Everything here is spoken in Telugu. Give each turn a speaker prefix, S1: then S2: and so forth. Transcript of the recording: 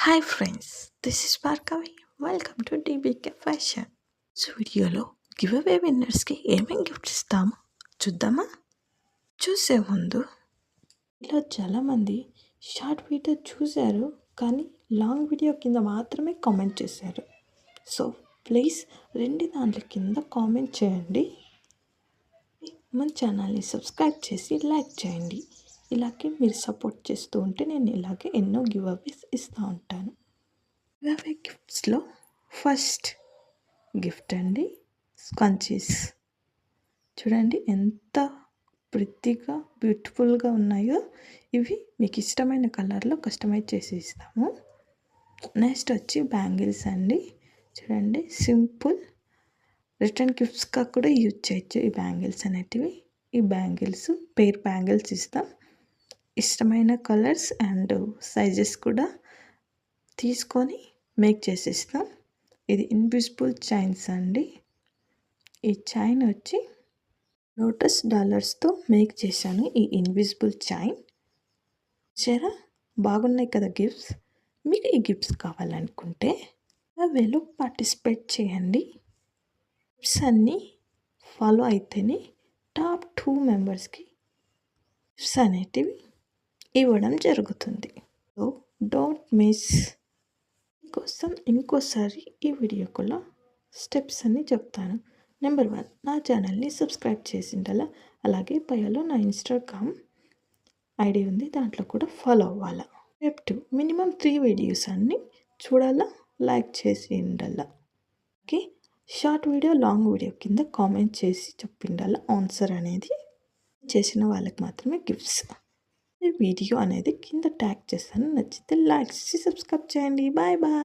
S1: Hi friends, this is Bhargavi. Welcome to DBK fashion. వీడియోలో గివ్ అవే విన్నర్స్కి ఏమేమి గిఫ్ట్స్ ఇస్తామో చూద్దామా? చూసే ముందు ఇలా చాలామంది షార్ట్ వీడియో చూశారు, కానీ లాంగ్ వీడియో కింద మాత్రమే కామెంట్ చేశారు. సో ప్లీజ్ దాంట్ల కింద కామెంట్ చేయండి. మన ఛానల్ని సబ్స్క్రైబ్ చేసి లైక్ చేయండి. ఇలాగే మీరు సపోర్ట్ చేస్తూ ఉంటే నేను ఇలాగే ఎన్నో గివ్ అవేస్ ఇస్తూ ఉంటాను. గివ్ అవే గిఫ్ట్స్లో ఫస్ట్ గిఫ్ట్ అండి, స్కంచీస్. చూడండి ఎంత ప్రితిగా బ్యూటిఫుల్గా ఉన్నాయో. ఇవి మీకు ఇష్టమైన కలర్లో కస్టమైజ్ చేసి ఇస్తాము. నెక్స్ట్ వచ్చి బ్యాంగిల్స్ అండి. చూడండి, సింపుల్ రిటర్న్ గిఫ్ట్స్గా కూడా యూజ్ చేయొచ్చు ఈ బ్యాంగిల్స్ అనేటివి. ఈ బ్యాంగిల్స్ పేర్ బ్యాంగిల్స్ ఇస్తాం. ఇష్టమైన కలర్స్ అండ్ సైజెస్ కూడా తీసుకొని మేక్ చేసిస్తాం. ఇది ఇన్విజిబుల్ చైన్స్ అండి. ఈ చైన్ వచ్చి లోటస్ డాలర్స్తో మేక్ చేశాను. ఈ ఇన్విజిబుల్ చైన్ చాలా బాగున్నాయి కదా గిఫ్ట్స్. మీకు ఈ గిఫ్ట్స్ కావాలనుకుంటే అవేలో పార్టిసిపేట్ చేయండి. గిఫ్ట్స్ అన్నీ ఫాలో అయితేనే టాప్ 2 మెంబర్స్కి గిఫ్ట్స్ అనేటివి ఇవ్వడం జరుగుతుంది. So don't miss. కోసం ఇంకోసారి ఈ వీడియోలో స్టెప్స్ అన్ని చెప్తాను. నెంబర్ 1, నా ఛానల్ని సబ్స్క్రైబ్ చేసి ఉండాలా. అలాగే బయోలో నా ఇన్స్టాగ్రామ్ ఐడి ఉంది, దాంట్లో కూడా ఫాలో అవ్వాలా. స్టెప్ 2, మినిమం 3 వీడియోస్ అన్ని చూడాలా, లైక్ చేసి ఉండాలా. Okay, short video long video కింద కామెంట్ చేసి చెప్పిండాలా ఆన్సర్ అనేది. చేసిన వాళ్ళకి మాత్రమే గిఫ్ట్స్. ఈ వీడియో అనేది కింద ట్యాగ్ చేస్తాను. నచ్చితే లైక్ చేసి సబ్స్క్రైబ్ చేయండి. Bye bye.